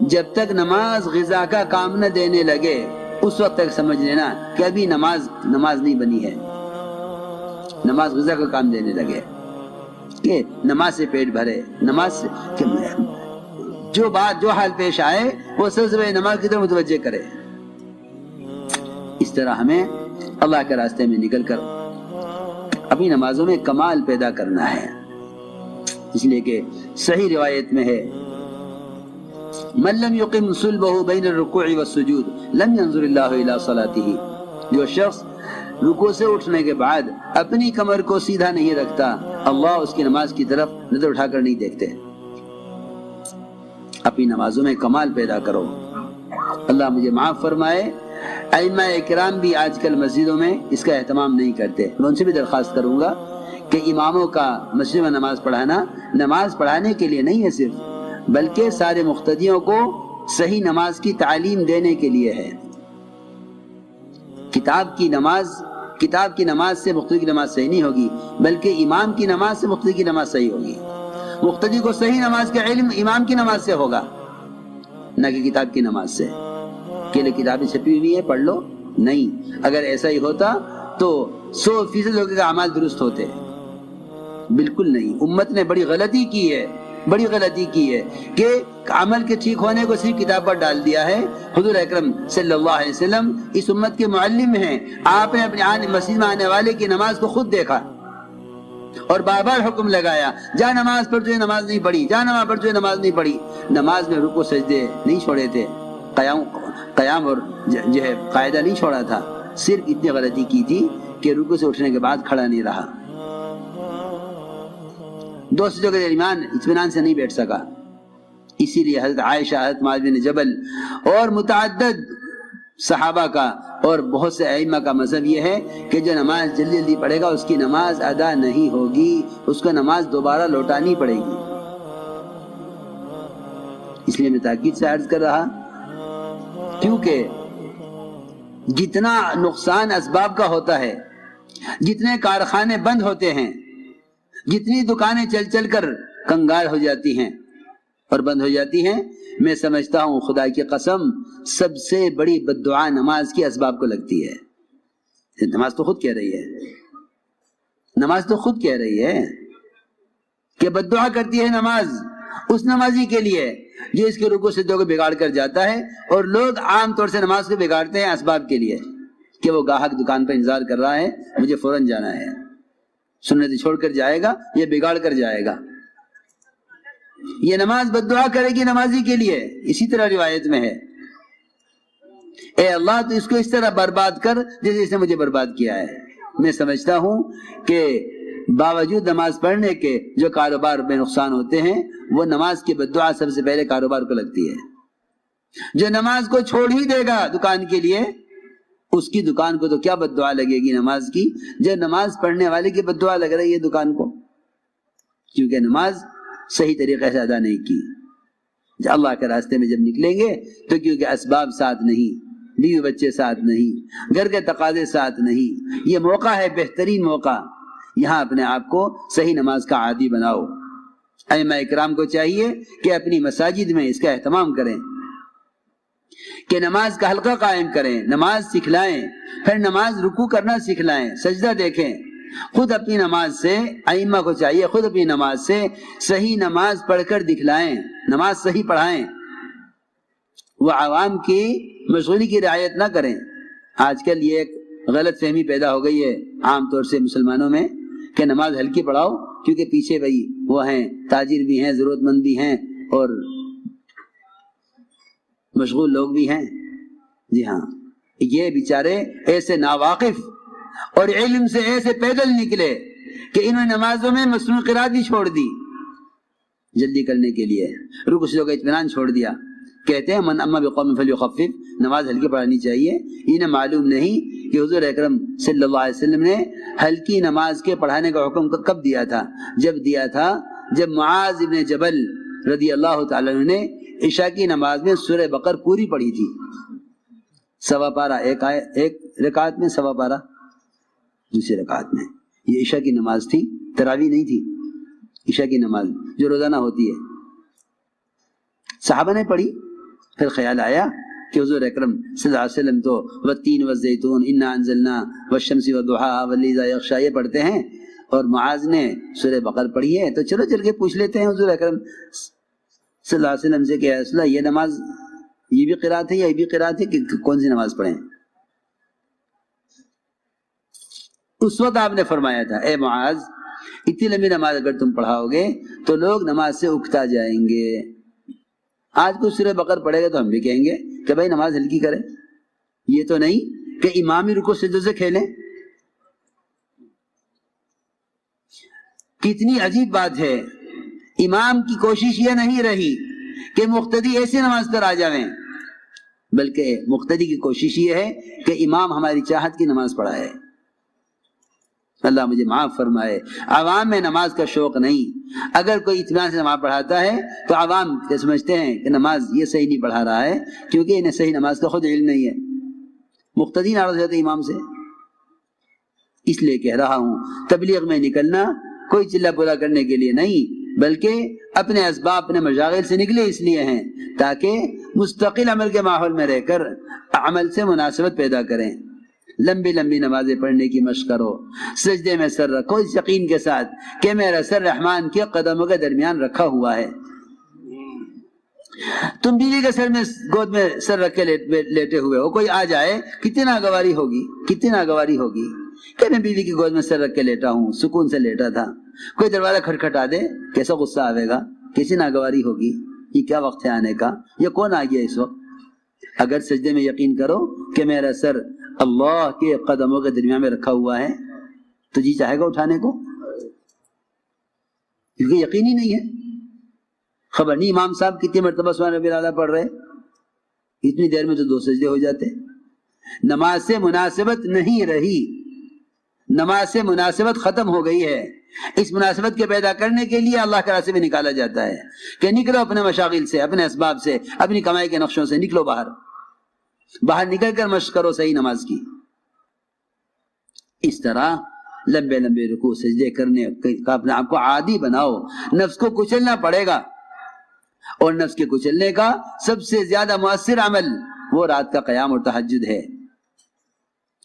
جب تک نماز غذا کا کام نہ دینے لگے اس وقت تک سمجھ لینا کہ ابھی نماز نہیں بنی ہے. نماز غذا کا کام دینے لگے کہ نماز سے پیٹ بھرے، نماز سے جو بات جو حال پیش آئے وہ سب سے نماز کی طرف متوجہ کرے. اس طرح ہمیں اللہ کے راستے میں نکل کر اپنی نمازوں میں کمال پیدا کرنا ہے. اس لیے کہ صحیح روایت میں ہے من لم يقم صلبه بين الركوع والسجود لم ينظر الله الى صلاته. جو شخص رکوع سے اٹھنے کے بعد اپنی کمر کو سیدھا نہیں رکھتا اللہ اس کی نماز کی طرف نظر اٹھا کر نہیں دیکھتے. اپنی نمازوں میں کمال پیدا کرو. اللہ مجھے معاف فرمائے. ائمہ کرام بھی آج کل مسجدوں میں اس کا اہتمام نہیں کرتے. میں ان سے بھی درخواست کروں گا کہ اماموں کا مسجد میں نماز پڑھانا نماز پڑھانے کے لیے نہیں ہے صرف، بلکہ سارے مقتدیوں کو صحیح نماز کی تعلیم دینے کے لیے ہے. کتاب کی نماز سے مقتدی کی نماز صحیح نہیں ہوگی، بلکہ امام کی نماز سے مقتدی کی نماز صحیح ہوگی. مقتدی کو صحیح نماز کا علم امام کی نماز سے ہوگا، نہ کہ کتاب کی نماز سے. کہ لئے کتابیں چھپی ہوئی ہے پڑھ لو، نہیں. اگر ایسا ہی ہوتا تو 100% لوگوں کے اعمال درست ہوتے. بالکل نہیں. امت نے بڑی غلطی کی ہے کہ عمل کے ٹھیک ہونے کو صرف کتاب پر ڈال دیا ہے. حضور اکرم صلی اللہ علیہ وسلم اس امت کے معلم ہیں. آپ نے اپنے مسجد میں آنے والے کی نماز کو خود دیکھا اور بار بار حکم لگایا جا نماز پڑھ، جو نماز نہیں پڑھی، جا نماز پڑھ، جو نماز نہیں پڑھی. نماز میں رکوع سجدے نہیں چھوڑے تھے، قیام اور جو ہے قاعدہ نہیں چھوڑا تھا. صرف اتنی غلطی کی تھی کہ رکوع سے اٹھنے کے بعد کھڑا نہیں رہا، دو سجدوں کے درمیان اطمینان سے نہیں بیٹھ سکا. اسی لیے حضرت عائشہ، حضرت معاذ بن جبل اور متعدد صحابہ کا اور بہت سے ائمہ کا مذہب یہ ہے کہ جو نماز جلدی جلدی پڑھے گا اس کی نماز ادا نہیں ہوگی، اس کو نماز دوبارہ لوٹانی پڑے گی. اس لیے میں تاکید سے عرض کر رہا، کیونکہ جتنا نقصان اسباب کا ہوتا ہے، جتنے کارخانے بند ہوتے ہیں، جتنی دکانیں چل چل کر کنگال ہو جاتی ہیں اور بند ہو جاتی ہیں، میں سمجھتا ہوں خدا کی قسم سب سے بڑی بددعا نماز کی اسباب کو لگتی ہے. نماز تو خود کہہ رہی ہے کہ بددعا کرتی ہے نماز اس نمازی کے لیے جو اس کے رکوع سجدوں کو بگاڑ کر جاتا ہے. اور لوگ عام طور سے نماز کو بگاڑتے ہیں اسباب کے لیے کہ وہ گاہک دکان پر انتظار کر رہا ہے، مجھے فوراً جانا ہے، سنت چھوڑ کر جائے گا، یہ بگاڑ کر جائے گا. یہ نماز بددعا کرے گی نمازی کے لیے. اسی طرح روایت میں ہے اے اللہ تو اس کو اس طرح برباد کر جیسے اس نے مجھے برباد کیا ہے. میں سمجھتا ہوں کہ باوجود نماز پڑھنے کے جو کاروبار میں نقصان ہوتے ہیں وہ نماز کی بددعا سب سے پہلے کاروبار کو لگتی ہے. جو نماز کو چھوڑ ہی دے گا دکان کے لیے اس کی دکان کو تو کیا بددعا لگے گی نماز کی، جو نماز پڑھنے والے کی بددعا لگ رہی ہے دکان کو، کیونکہ نماز صحیح طریقے سے ادا نہیں کی. جب اللہ کے راستے میں جب نکلیں گے تو کیونکہ اسباب ساتھ نہیں، بیوی بچے ساتھ نہیں، گھر کے تقاضے ساتھ نہیں، یہ موقع ہے بہترین موقع. یہاں اپنے آپ کو صحیح نماز کا عادی بناؤ. ائمہ اکرام کو چاہیے کہ اپنی مساجد میں اس کا اہتمام کریں، کہ نماز کا حلقہ قائم کریں، نماز سکھلائیں، پھر نماز رکوع کرنا سکھلائیں، سجدہ دیکھیں. خود اپنی نماز سے ائمہ کو چاہیے خود اپنی نماز سے صحیح نماز پڑھ کر دکھلائیں، نماز صحیح پڑھائیں. وہ عوام کی مشغولی کی رعایت نہ کریں. آج کل یہ ایک غلط فہمی پیدا ہو گئی ہے عام طور سے مسلمانوں میں کہ نماز ہلکی پڑھاؤ کیونکہ پیچھے بھائی وہ ہیں، تاجر بھی ہیں، ضرورت مند بھی ہیں اور مشغول لوگ بھی ہیں. جی ہاں، یہ بیچارے ایسے ناواقف اور علم سے ایسے پیدل نکلے کہ انہوں نے نمازوں میں مسنون قرات بھی چھوڑ دی جلدی کرنے کے لیے، رکوع سجدوں کا اطمینان چھوڑ دیا. کہتے ہیں من اما بقوم فلیخفف، نماز ہلکی پڑھانی چاہیے. انہیں معلوم نہیں کہ حضور اکرم صلی اللہ علیہ وسلم نے ہلکی نماز کے پڑھانے کا حکم کب دیا تھا؟ جب معاذ ابن جبل رضی اللہ تعالی عنہ نے عشاء کی نماز میں سورہ بقر پوری پڑھی تھی، سوا پارہ، ایک رکعت میں سوا پارہ، دوسری رکعت میں. یہ عشاء کی نماز تھی، تراویح نہیں تھی. عشاء کی نماز جو روزانہ ہوتی ہے صحابہ نے پڑھی پھر خیال آیا کہ حضور اکرم صلی اللہ علیہ وسلم تو والتین والزیتون انا انزلنا والشمس والضحیٰ واللیل اذا یغشی یہ پڑھتے ہیں، اور معاذ نے سورہ بقرہ پڑھی ہے، تو چلو چل کے پوچھ لیتے ہیں حضور اکرم صلی اللہ علیہ وسلم سے کہ یا رسول اللہ یہ نماز یہ بھی قرات ہے یا یہ بھی قرات ہے کہ کون سی نماز پڑھیں؟ اس وقت آپ نے فرمایا تھا اے معاذ اتنی لمبی نماز اگر تم پڑھاؤ گے تو لوگ نماز سے اکتا جائیں گے۔ آج کوئی سورہ بقرہ پڑھے گا تو ہم بھی کہیں گے کہ بھائی نماز ہلکی کریں، یہ تو نہیں کہ امامی رکوع سجدوں سے کھیلیں۔ کتنی عجیب بات ہے، امام کی کوشش یہ نہیں رہی کہ مقتدی ایسی نماز پر آ جائیں، بلکہ مقتدی کی کوشش یہ ہے کہ امام ہماری چاہت کی نماز پڑھائے۔ اللہ مجھے معاف فرمائے، عوام میں نماز کا شوق نہیں۔ اگر کوئی اطمینان سے نماز پڑھاتا ہے تو عوام یہ سمجھتے ہیں کہ نماز یہ صحیح نہیں پڑھا رہا ہے، کیونکہ انہیں صحیح نماز کا خود علم نہیں ہے۔ مقتدی ناراض ہو جاتے امام سے۔ اس لیے کہہ رہا ہوں تبلیغ میں نکلنا کوئی چلا پلا کرنے کے لیے نہیں، بلکہ اپنے اسباب اپنے مشاغل سے نکلے اس لیے ہیں تاکہ مستقل عمل کے ماحول میں رہ کر عمل سے مناسبت پیدا کریں۔ لمبی لمبی نمازیں پڑھنے کی مشق کرو، سجدے میں سر رکھو اس یقین کے ساتھ کہ میرا سر رحمان کے قدموں کے درمیان رکھا ہوا ہے۔ تم بیوی کے سر میں گود میں سر رکھ کے لیٹے ہوئے ہو، کوئی آ جائے کتنی ناگواری ہوگی، کتنی ناگواری ہوگی کہ میں بیوی کی گود میں سر رکھ کے لیٹا ہوں، سکون سے لیٹا تھا۔ کوئی دروازہ کھٹکھٹا دے کیسا غصہ آئے گا، کیسی ناگواری ہوگی، یہ کیا وقت ہے آنے کا، یہ کون آ گیا اس وقت۔ اگر سجدے میں یقین کرو کہ میرا سر اللہ کے قدموں کے درمیان میں رکھا ہوا ہے تو جی چاہے گا اٹھانے کو، کیونکہ یقین ہی نہیں ہے۔ خبر نہیں امام صاحب کتنی مرتبہ سبحان ربی الاعلیٰ پڑھ رہے، اتنی دیر میں تو 2 سجدے ہو جاتے۔ نماز سے مناسبت نہیں رہی، نماز سے مناسبت ختم ہو گئی ہے۔ اس مناسبت کے پیدا کرنے کے لیے اللہ کے راستے میں نکالا جاتا ہے کہ نکلو اپنے مشاغل سے، اپنے اسباب سے، اپنی کمائی کے نقشوں سے نکلو باہر نکل کر مشق کرو صحیح نماز کی۔ اس طرح لمبے لمبے رکوع سجدے کرنے کا اپنے آپ کو عادی بناؤ۔ نفس کو کچلنا پڑے گا، اور نفس کے کچلنے کا سب سے زیادہ مؤثر عمل وہ رات کا قیام اور تہجد ہے۔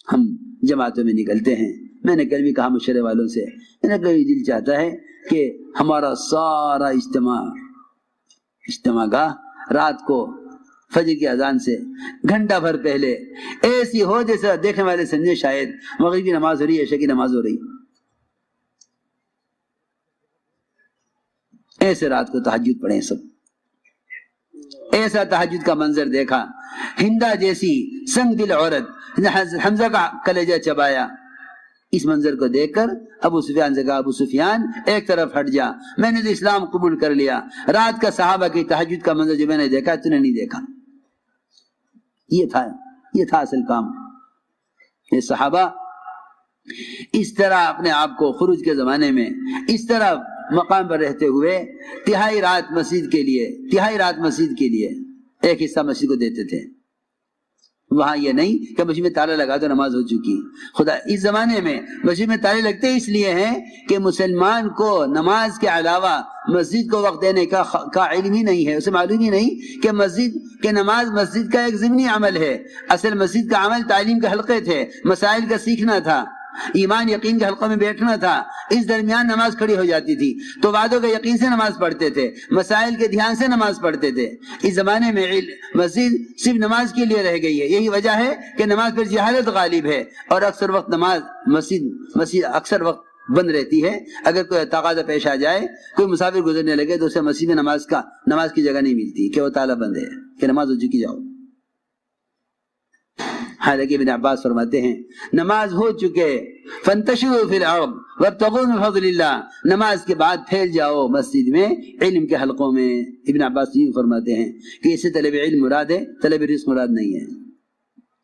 ہم جماعتوں میں نکلتے ہیں، میں نے کل بھی کہا مشورے والوں سے، میرا کبھی دل چاہتا ہے کہ ہمارا سارا اجتماع گاہ رات کو فجر کی اذان سے گھنٹہ بھر پہلے ایسی ہو جیسا دیکھنے والے سمجھے شاید مغرب کی نماز ہو رہی ہے، عشاء کی نماز ہو رہی، ایسے رات کو تہجد پڑھیں سب۔ ایسا تہجد کا منظر دیکھا، ہندا جیسی سنگ دل عورت حمزہ کا کلیجہ چبایا۔ اس منظر کو دیکھ کر ابو سفیان سے کہا ابو سفیان ایک طرف ہٹ جا، میں نے تو اسلام قبول کر لیا۔ رات کا صحابہ کی تہجد کا منظر جو میں نے دیکھا تو نے نہیں دیکھا۔ یہ تھا اصل کام۔ یہ صحابہ اس طرح اپنے آپ کو خروج کے زمانے میں اس طرح مقام پر رہتے ہوئے تہائی رات مسجد کے لیے ایک حصہ مسجد کو دیتے تھے۔ وہاں یہ نہیں کہ مسجد میں تالا لگا تو نماز ہو چکی۔ خدا اس زمانے میں مسجد میں تالے لگتے اس لیے ہیں کہ مسلمان کو نماز کے علاوہ مسجد کو وقت دینے کا علم ہی نہیں ہے، اسے معلوم ہی نہیں کہ نماز مسجد کا ایک ضمنی عمل ہے۔ اصل مسجد کا عمل تعلیم کے حلقے تھے، مسائل کا سیکھنا تھا، ایمان یقین کے حلقوں میں بیٹھنا تھا۔ اس درمیان نماز کھڑی ہو جاتی تھی تو وعدوں کے یقین سے نماز پڑھتے تھے، مسائل کے دھیان سے نماز پڑھتے تھے۔ اس زمانے میں مسجد صرف نماز کے لیے رہ گئی ہے، یہی وجہ ہے کہ نماز پر جہالت غالب ہے، اور اکثر وقت مسجد اکثر وقت بند رہتی ہے۔ اگر کوئی تقاضا پیش آ جائے، کوئی مسافر گزرنے لگے تو اسے مسجد میں نماز کی جگہ نہیں ملتی کہ وہ تالا بند ہے کہ نماز ہو چکی جاؤ۔ حالانکہ ابن عباس فرماتے ہیں نماز ہو چکے فانتشروا فی الارض وابتغوا من فضل اللہ، نماز کے بعد پھیل جاؤ مسجد میں علم کے حلقوں میں۔ ابن عباس یہ فرماتے ہیں کہ اسے طلب علم مراد ہے، طلب رزق مراد نہیں ہے۔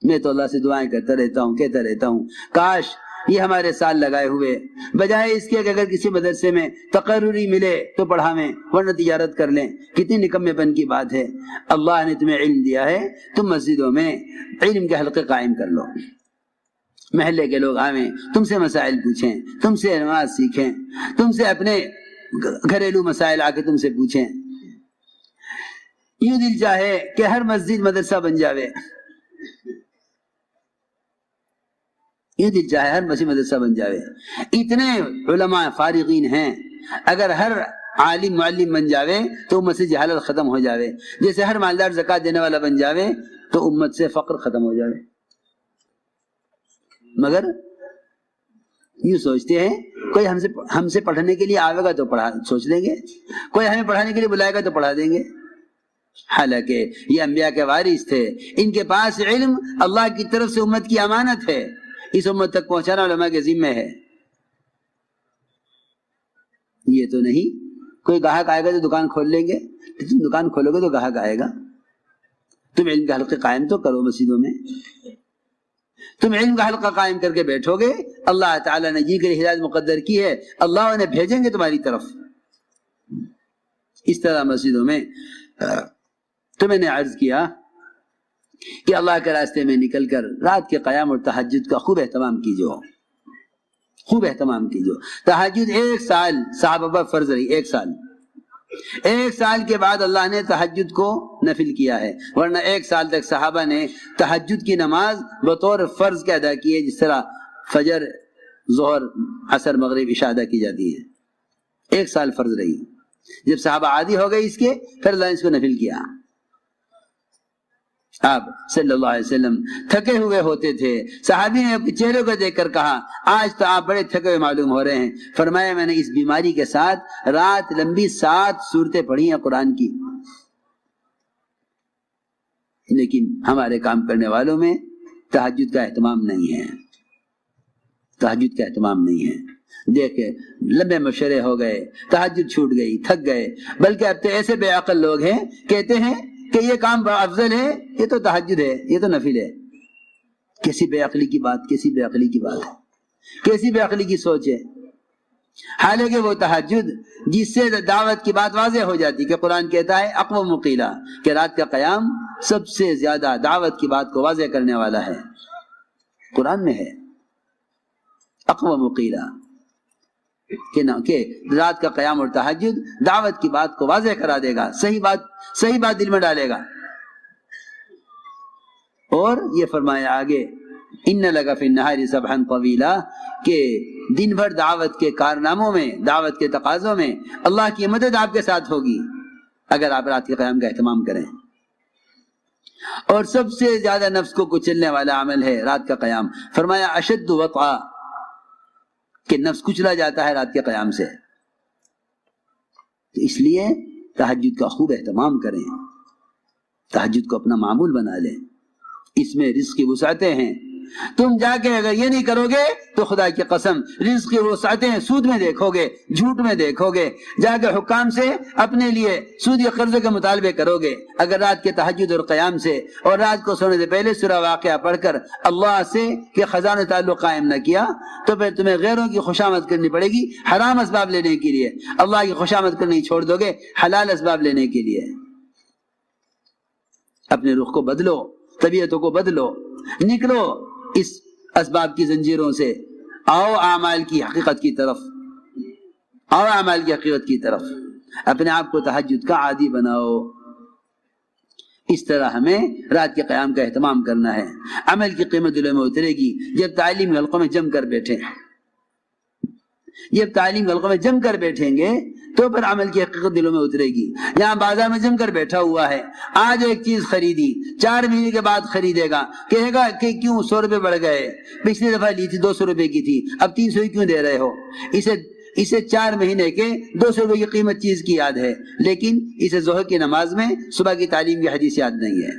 میں تو اللہ سے دعائیں کرتا رہتا ہوں، کہتا رہتا ہوں کاش یہ ہمارے سال لگائے ہوئے بجائے اس کے کہ اگر کسی مدرسے میں تقرری ملے تو پڑھاویں ورنہ تجارت کر لیں۔ کتنی نکمے پن کی بات ہے۔ اللہ نے تمہیں علم دیا ہے، تم مسجدوں میں علم کے حلقے قائم کر لو، محلے کے لوگ آویں، تم سے مسائل پوچھیں، تم سے نماز سیکھیں، تم سے اپنے گھریلو مسائل آ کے تم سے پوچھیں۔ یوں دل چاہے کہ ہر مسجد مدرسہ بن جاوے، یوں دل چاہے ہر مسجد مدرسہ بن جاوے. اتنے علماء فارغین ہیں، اگر ہر عالم معلم بن جاوے تو امت سے جہالت ختم ہو جاوے. جیسے ہر مالدار زکات دینے والا بن جاوے تو امت سے فقر ختم ہو جاوے. مگر یوں سوچتے ہیں کوئی ہم سے پڑھنے کے لیے آئے گا تو سوچ لیں گے، کوئی ہمیں پڑھانے کے لیے بلائے گا تو پڑھا دیں گے. حالانکہ یہ انبیاء کے وارث تھے، ان کے پاس علم اللہ کی طرف سے امت کی امانت ہے، اس امت تک پہنچانا علماء کے ذمہ ہے. یہ تو نہیں کوئی گاہک آئے گا تو دکان کھول لیں گے. تم دکان کھولو گے تو گاہک آئے گا. تم علم کے حلقے قائم تو کرو مسجدوں میں. تم علم کا حلقہ قائم کر کے بیٹھو گے، اللہ تعالیٰ نے جن کے لیے ہدایت مقدر کی ہے اللہ انہیں بھیجیں گے تمہاری طرف. اس طرح مسجدوں میں تو میں نے عرض کیا کہ اللہ کے راستے میں نکل کر رات کے قیام اور تہجد کا خوب اہتمام کیجو، خوب اہتمام کیجو. تہجد 1 سال صحابہ پر فرض رہی، 1 سال کے بعد اللہ نے تہجد کو نفل کیا ہے، ورنہ 1 سال تک صحابہ نے تہجد کی نماز بطور فرض کے ادا کی ہے، جس طرح فجر، ظہر، عصر، مغرب، عشاء ادا کی جاتی ہے. 1 سال فرض رہی. جب صحابہ عادی ہو گئے اس کے، پھر اللہ نے اس کو نفل کیا. آپ صلی اللہ علیہ وسلم تھکے ہوئے ہوتے تھے. صحابی نے اپنے چہرے کو دیکھ کر کہا آج تو آپ بڑے تھکے ہوئے معلوم ہو رہے ہیں. فرمایا میں نے اس بیماری کے ساتھ رات لمبی 7 سورتیں پڑھی ہیں قرآن کی. لیکن ہمارے کام کرنے والوں میں تہجد کا اہتمام نہیں ہے، تہجد کا اہتمام نہیں ہے. دیکھے لمبے مشورے ہو گئے، تہجد چھوٹ گئی، تھک گئے. بلکہ اب تو ایسے بے عقل لوگ ہیں کہتے ہیں کہ یہ کام بڑا افضل ہے، یہ تو تہجد ہے، یہ تو نفل ہے. کیسی بے عقلی کی بات، کیسی بے عقلی کی بات ہے، کیسی بے عقلی کی سوچ ہے. حالانکہ وہ تہجد جس سے دعوت کی بات واضح ہو جاتی کہ قرآن کہتا ہے اقوم مقیلا، کہ رات کا قیام سب سے زیادہ دعوت کی بات کو واضح کرنے والا ہے. قرآن میں ہے اقوم مقیلا کہ رات کا قیام اور تہجد دعوت کی بات کو واضح کرا دے گا، صحیح بات دل میں ڈالے گا. اور یہ فرمایا آگے ان لک فی النہار سبحا طویلا، کہ دن بھر دعوت کے کارناموں میں، دعوت کے تقاضوں میں اللہ کی مدد آپ کے ساتھ ہوگی اگر آپ رات کے قیام کا اہتمام کریں. اور سب سے زیادہ نفس کو کچلنے والا عمل ہے رات کا قیام. فرمایا اشد وطئا، کہ نفس کچلا جاتا ہے رات کے قیام سے. تو اس لیے تہجد کا خوب اہتمام کریں، تہجد کو اپنا معمول بنا لیں. اس میں رزق کی وسعتیں ہیں. تم جا کے اگر یہ نہیں کرو گے تو خدا کی قسم رزق کی وسعتیں سود میں دیکھو گے، جھوٹ میں دیکھو گے. جا کے حکام سے اپنے لیے سود یا قرضے کے مطالبے کرو گے. اگر رات کے تہجد اور قیام سے اور رات کو سونے سے پہلے سورہ واقعہ پڑھ کر اللہ سے کہ خزانہ تعلق قائم نہ کیا تو پھر تمہیں غیروں کی خوشامد کرنی پڑے گی حرام اسباب لینے کے لیے. اللہ کی خوشامد کرنی چھوڑ دو گے حلال اسباب لینے کے لیے. اپنے رخ کو بدلو، طبیعتوں کو بدلو، نکلو اس اسباب کی زنجیروں سے، آؤ اعمال کی حقیقت کی طرف، آؤ اعمال کی حقیقت کی طرف. اپنے آپ کو تہجد کا عادی بناؤ. اس طرح ہمیں رات کے قیام کا اہتمام کرنا ہے. عمل کی قیمت دلوں میں اترے گی جب تعلیم حلقوں میں جم کر بیٹھیں. جب تعلیم حلقوں میں جم کر بیٹھیں گے تو پھر عمل کی حقیقت دلوں میں اترے گی. یہاں بازار میں جم کر بیٹھا ہوا ہے، آج ایک چیز خریدی، 4 مہینے کے بعد خریدے گا، کہے گا کہ کیوں 100 روپے بڑھ گئے، پچھلی دفعہ لی تھی 200 روپے کی تھی، اب 300 کیوں دے رہے ہو. اسے 4 مہینے کے 200 روپے کی قیمت چیز کی یاد ہے، لیکن اسے ظہر کی نماز میں صبح کی تعلیم کی حدیث یاد نہیں ہے.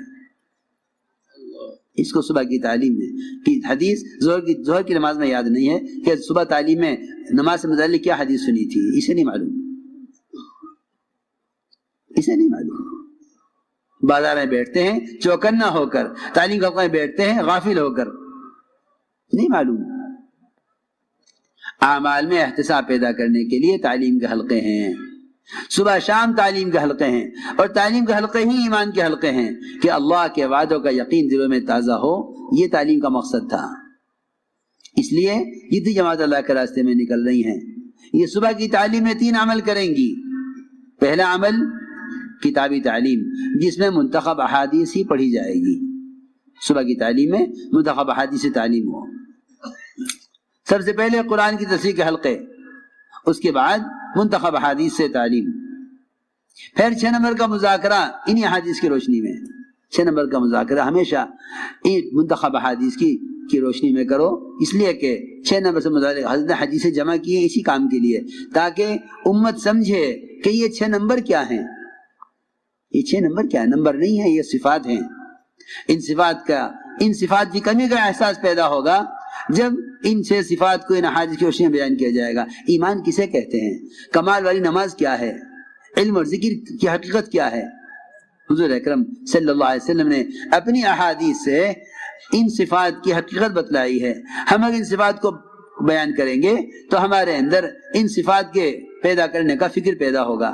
اس کو صبح کی تعلیم میں کی حدیث ظہر کی نماز میں یاد نہیں ہے کہ صبح تعلیم میں نماز سے متعلق کیا حدیث سنی تھی، اسے نہیں معلوم، اسے نہیں معلوم. بازار میں بیٹھتے ہیں چوکنا ہو کر، تعلیم کے حلقے میں بیٹھتے ہیں غافل ہو کر، نہیں معلوم. اعمال میں احتساب پیدا کرنے کے لیے تعلیم کے حلقے ہیں، صبح شام تعلیم کے حلقے ہیں، اور تعلیم کے حلقے ہی ایمان کے حلقے ہیں کہ اللہ کے وعدوں کا یقین دلوں میں تازہ ہو. یہ تعلیم کا مقصد تھا. اس لیے جتنی جماعت اللہ کے راستے میں نکل رہی ہیں یہ صبح کی تعلیم میں 3 عمل کریں گی. پہلا عمل کتابی تعلیم جس میں منتخب احادیث ہی پڑھی جائے گی. صبح کی تعلیم میں منتخب احادیث تعلیم ہو. سب سے پہلے قرآن کی تفسیر کے حلقے، اس کے بعد منتخب احادیث سے تعلیم. پھر 6 نمبر کا مذاکرہ انہی احادیث کی روشنی میں. 6 نمبر کا مذاکرہ ہمیشہ منتخب احادیث کی روشنی میں کرو، اس لیے کہ 6 نمبر سے مذاکرہ حضرت نے حدیثیں جمع کی ہیں اسی کام کے لیے، تاکہ امت سمجھے کہ یہ 6 نمبر کیا ہیں. یہ 6 نمبر کیا ہے؟ نمبر نہیں ہے، یہ صفات ہیں. ان صفات کی کمی کا احساس پیدا ہوگا جب ان 6 صفات کو ان احادیث کی روشنی میں بیان کیا جائے گا. ایمان کسے کہتے ہیں؟ کمال والی نماز کیا ہے؟ علم اور ذکر کی حقیقت کیا ہے؟ حضور اکرم صلی اللہ علیہ وسلم نے اپنی احادیث سے ان صفات کی حقیقت بتلائی ہے. ہم اگر ان صفات کو بیان کریں گے تو ہمارے اندر ان صفات کے پیدا کرنے کا فکر پیدا ہوگا.